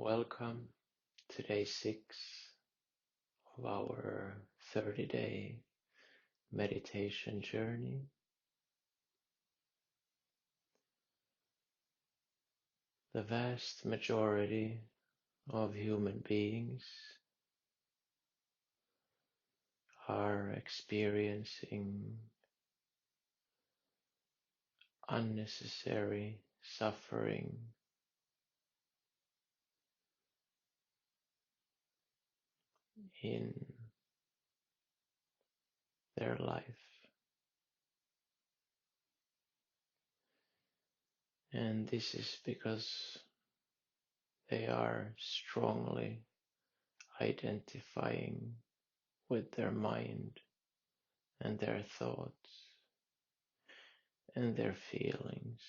Welcome to day 6 of our 30-day meditation journey. The vast majority of human beings are experiencing unnecessary suffering in their life. And this is because they are strongly identifying with their mind and their thoughts and their feelings.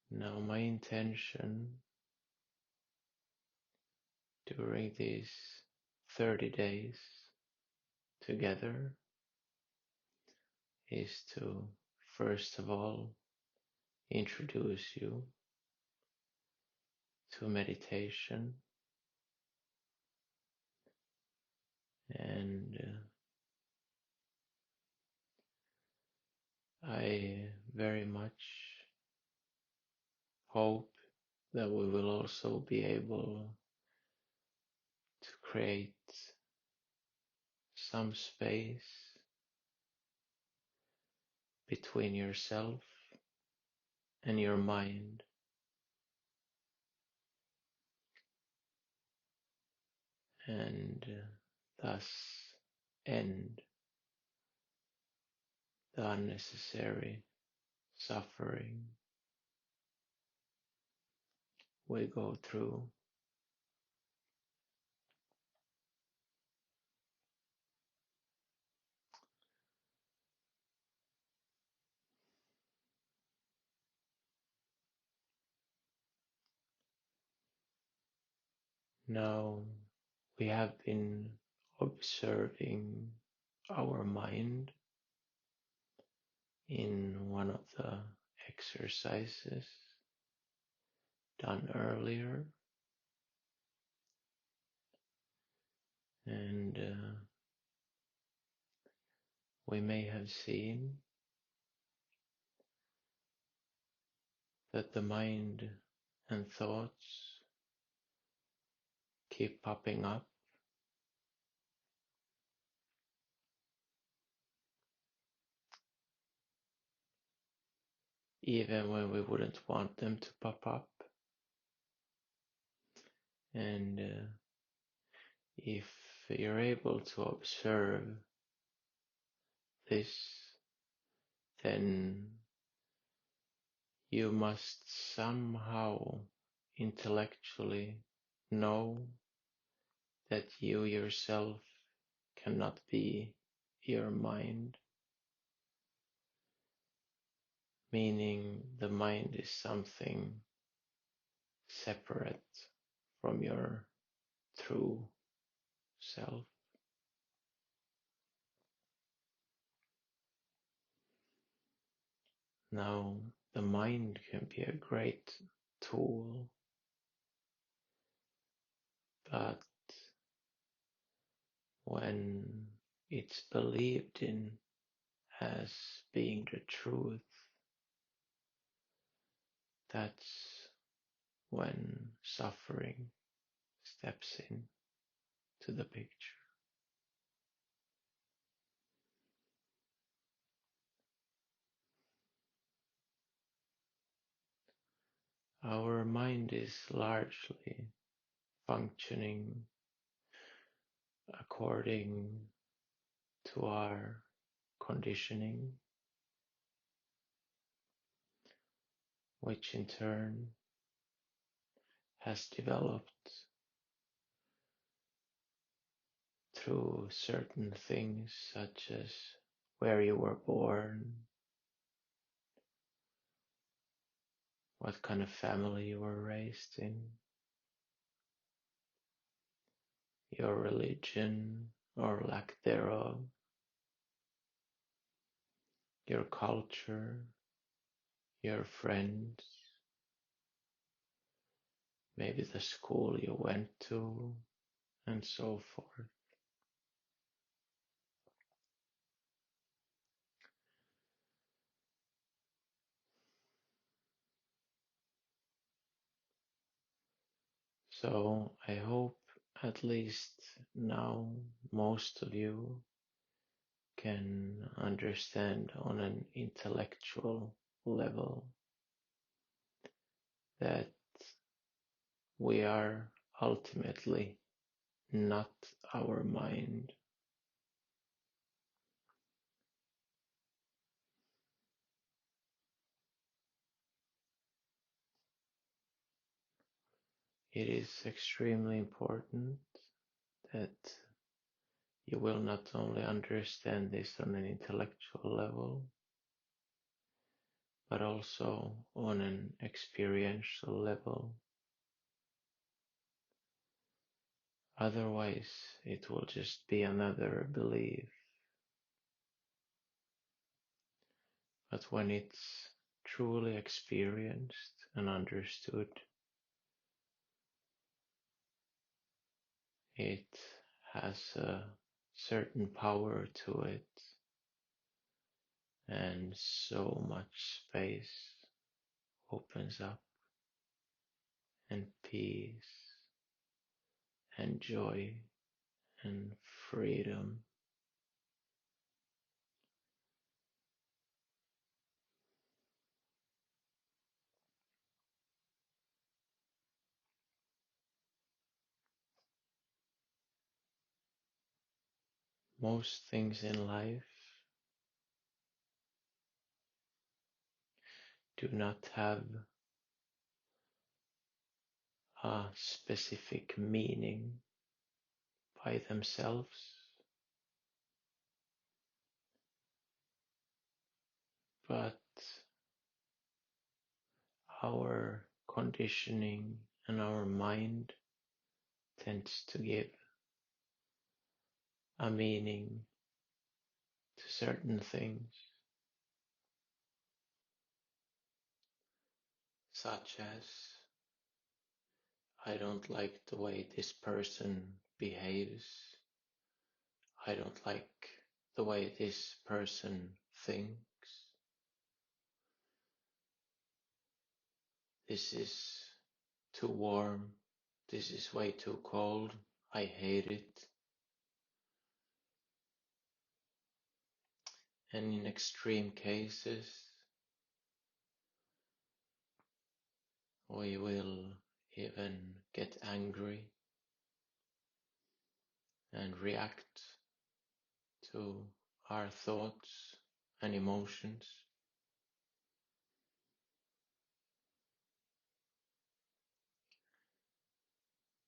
Now, my intention during these 30 days together is to, first of all, introduce you to meditation and I very much hope that we will also be able to create some space between yourself and your mind, and thus end the unnecessary suffering we go through. Now, we have been observing our mind in one of the exercises done earlier, and we may have seen that the mind and thoughts keep popping up even when we wouldn't want them to pop up. And if you're able to observe this, then you must somehow intellectually know that you yourself cannot be your mind, meaning the mind is something separate from your true self. Now, the mind can be a great tool, but when it's believed in as being the truth, that's when suffering steps in to the picture. Our mind is largely functioning according to our conditioning, which in turn has developed through certain things such as where you were born, what kind of family you were raised in, your religion or lack thereof, your culture, your friends, maybe the school you went to, and so forth. So I hope at least now most of you can understand on an intellectual level that we are ultimately not our mind. It is extremely important that you will not only understand this on an intellectual level, but also on an experiential level. Otherwise, it will just be another belief. But when it's truly experienced and understood, it has a certain power to it, and so much space opens up, and peace, and joy, and freedom. Most things in life do not have a specific meaning by themselves, but our conditioning and our mind tends to give a meaning to certain things, such as I don't like the way this person behaves, I don't like the way this person thinks, this is too warm, this is way too cold, I hate it. And in extreme cases, we will even get angry and react to our thoughts and emotions.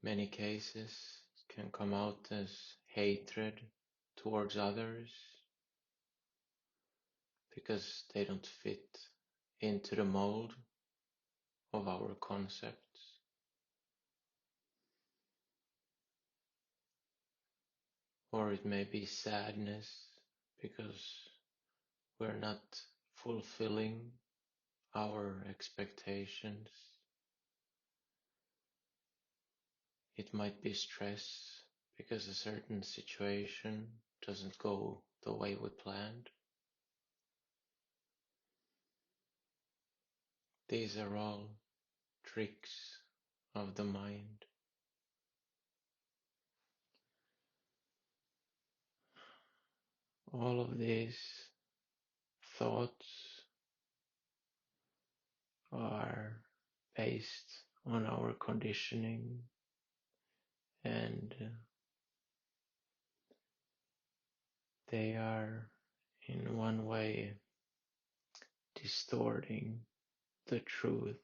Many cases can come out as hatred towards others because they don't fit into the mold of our concepts. Or it may be sadness because we're not fulfilling our expectations. It might be stress because a certain situation doesn't go the way we planned. These are all tricks of the mind. All of these thoughts are based on our conditioning, and they are in one way distorting the truth.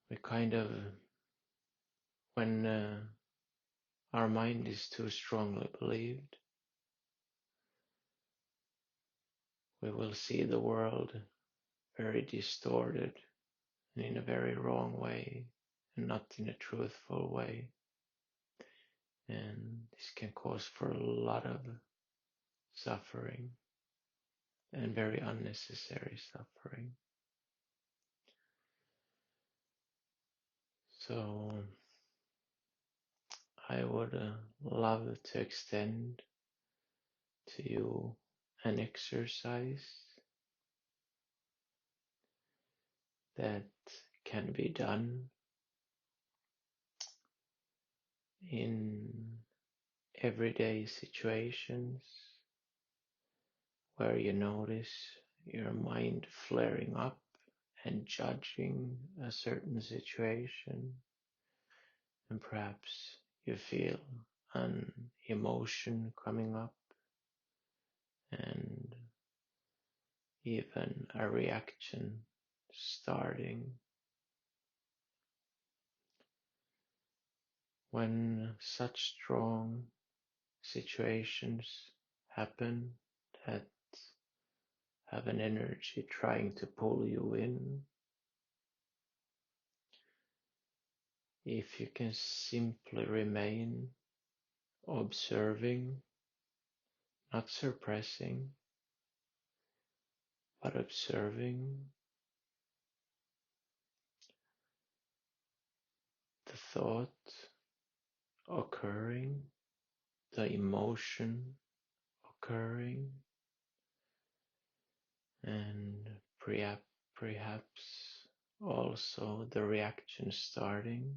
We kind of, when our mind is too strongly believed, we will see the world very distorted and in a very wrong way, and not in a truthful way. And this can cause for a lot of suffering and very unnecessary suffering. So I would love to extend to you an exercise that can be done in everyday situations where you notice your mind flaring up and judging a certain situation, and perhaps you feel an emotion coming up and even a reaction starting. When such strong situations happen that have an energy trying to pull you in, if you can simply remain observing, not suppressing, but observing the thought occurring, the emotion occurring, and perhaps also the reaction starting.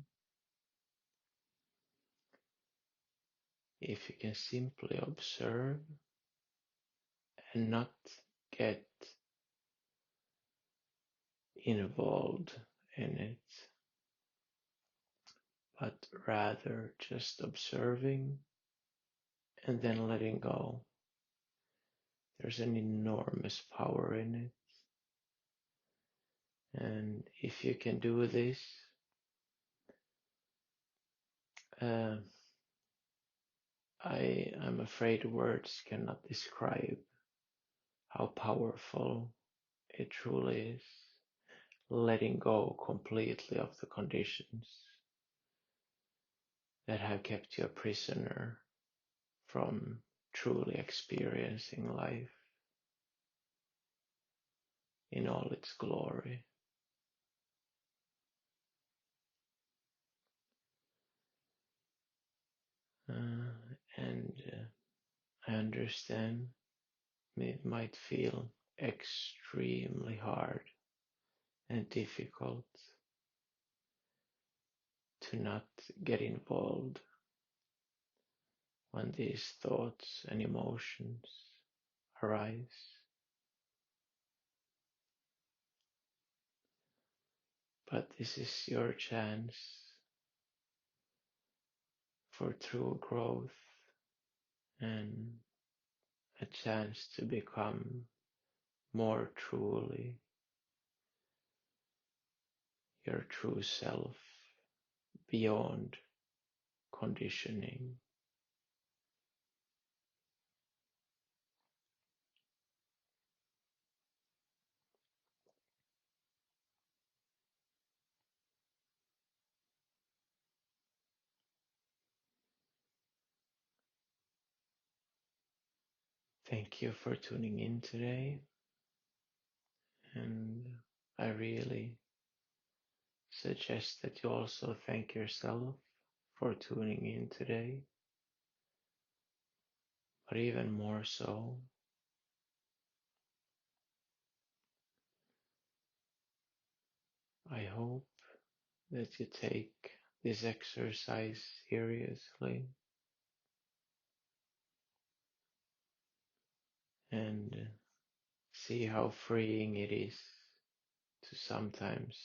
If you can simply observe and not get involved in it, but rather just observing and then letting go. There's an enormous power in it. And if you can do this, uh, I'm afraid words cannot describe how powerful it truly is. Letting go completely of the conditions that have kept you a prisoner from truly experiencing life in all its glory. And I understand it might feel extremely hard and difficult to not get involved when these thoughts and emotions arise. But this is your chance for true growth and a chance to become more truly your true self beyond conditioning. Thank you for tuning in today, and I really suggest that you also thank yourself for tuning in today, but even more so, I hope that you take this exercise seriously and see how freeing it is to sometimes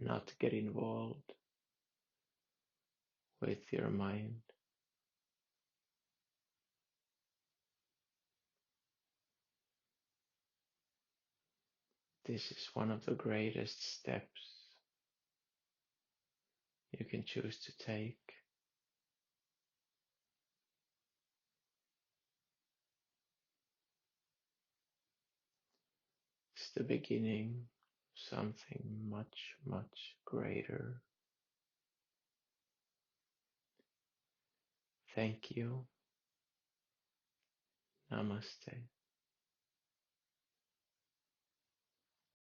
not get involved with your mind. This is one of the greatest steps you can choose to take. It's the beginning of something much, much greater. Thank you. Namaste.